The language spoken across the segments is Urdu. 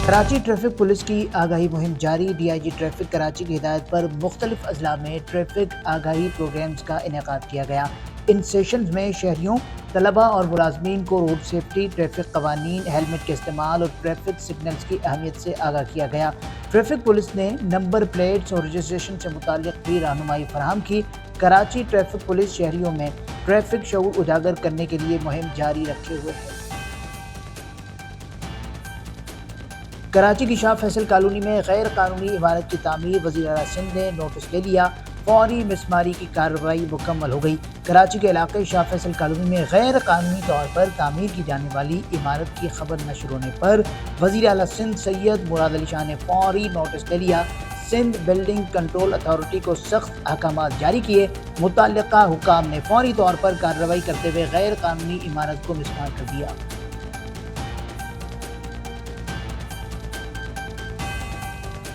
کراچی ٹریفک پولیس کی آگاہی مہم جاری۔ D I G traffic Karachi کی ہدایت پر مختلف اضلاع میں ٹریفک آگاہی پروگرامز کا انعقاد کیا گیا۔ ان سیشنز میں شہریوں، طلباء اور ملازمین کو روڈ سیفٹی، ٹریفک قوانین، ہیلمٹ کے استعمال اور ٹریفک سگنلز کی اہمیت سے آگاہ کیا گیا۔ ٹریفک پولیس نے نمبر پلیٹس اور رجسٹریشن سے متعلق بھی رہنمائی فراہم کی۔ کراچی ٹریفک پولیس شہریوں میں ٹریفک شعور اجاگر کرنے کے لیے مہم جاری رکھے ہوئے ہے۔ کراچی کی شاہ فیصل کالونی میں غیر قانونی عمارت کی تعمیر، وزیر اعلیٰ سندھ نے نوٹس لے لیا، فوری مسماری کی کارروائی مکمل ہو گئی۔ کراچی کے علاقے شاہ فیصل کالونی میں غیر قانونی طور پر تعمیر کی جانے والی عمارت کی خبر نشر ہونے پر وزیر اعلیٰ سندھ سید مراد علی شاہ نے فوری نوٹس لے لیا۔ سندھ بلڈنگ کنٹرول اتھارٹی کو سخت احکامات جاری کیے۔ متعلقہ حکام نے فوری طور پر کارروائی کرتے ہوئے غیر قانونی عمارت کو مسمار کر دیا۔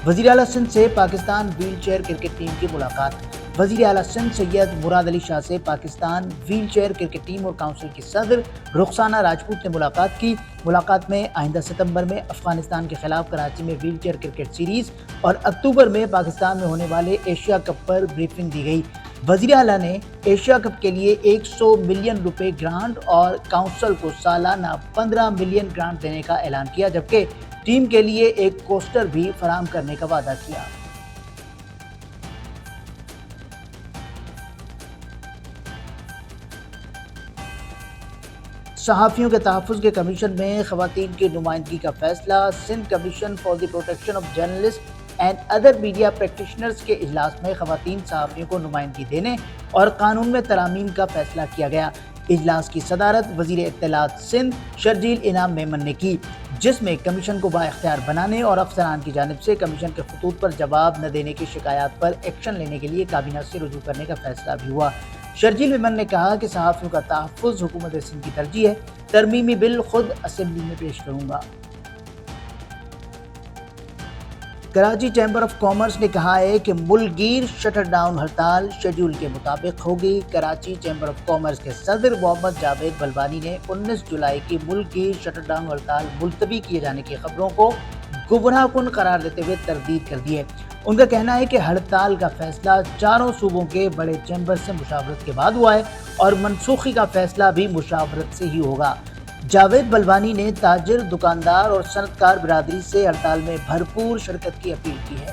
وزیر اعلیٰ سندھ سے Pakistan wheel chair cricket team کی ملاقات۔ وزیر اعلیٰ سندھ سید مراد علی شاہ سے Pakistan wheel chair cricket team اور کونسل کی صدر رخسانہ راجپوت نے ملاقات کی۔ ملاقات میں آئندہ ستمبر میں افغانستان کے خلاف کراچی میں ویل چیئر کرکٹ سیریز اور اکتوبر میں پاکستان میں ہونے والے ایشیا کپ پر بریفنگ دی گئی۔ وزیر اعلیٰ نے ایشیا کپ کے لیے 100 ملین روپے گرانٹ اور کونسل کو سالانہ 15 ملین گرانٹ دینے کا اعلان کیا، جبکہ ٹیم کے لیے ایک کوسٹر بھی فراہم کرنے کا وعدہ کیا۔ صحافیوں کے تحفظ کے کمیشن میں خواتین کی نمائندگی کا فیصلہ۔ Sindh commission for the protection of journalist and other media practitioners کے اجلاس میں خواتین صحافیوں کو نمائندگی دینے اور قانون میں ترامیم کا فیصلہ کیا گیا۔ اجلاس کی صدارت وزیر اطلاعات سندھ شرجیل انعام میمن نے کی، جس میں کمیشن کو بااختیار بنانے اور افسران کی جانب سے کمیشن کے خطوط پر جواب نہ دینے کی شکایات پر ایکشن لینے کے لیے کابینہ سے رجوع کرنے کا فیصلہ بھی ہوا۔ شرجیل میمن نے کہا کہ صحافیوں کا تحفظ حکومت سندھ کی ترجیح ہے۔ ترمیمی بل خود اسمبلی میں پیش کروں گا۔ کراچی چیمبر آف کامرس نے کہا ہے کہ ملک گیر شٹر ڈاؤن ہڑتال شیڈول کے مطابق ہوگی۔ کراچی چیمبر آف کامرس کے صدر محمد جاوید بلبانی نے 19 جولائی کی ملک گیر شٹر ڈاؤن ہڑتال ملتوی کیے جانے کی خبروں کو گمراہ کن قرار دیتے ہوئے تردید کر دی ہے۔ ان کا کہنا ہے کہ ہڑتال کا فیصلہ چاروں صوبوں کے بڑے چیمبر سے مشاورت کے بعد ہوا ہے اور منسوخی کا فیصلہ بھی مشاورت سے ہی ہوگا۔ جاوید بلبانی نے تاجر، دکاندار اور صنعت کار برادری سے ہڑتال میں بھرپور شرکت کی اپیل کی ہے۔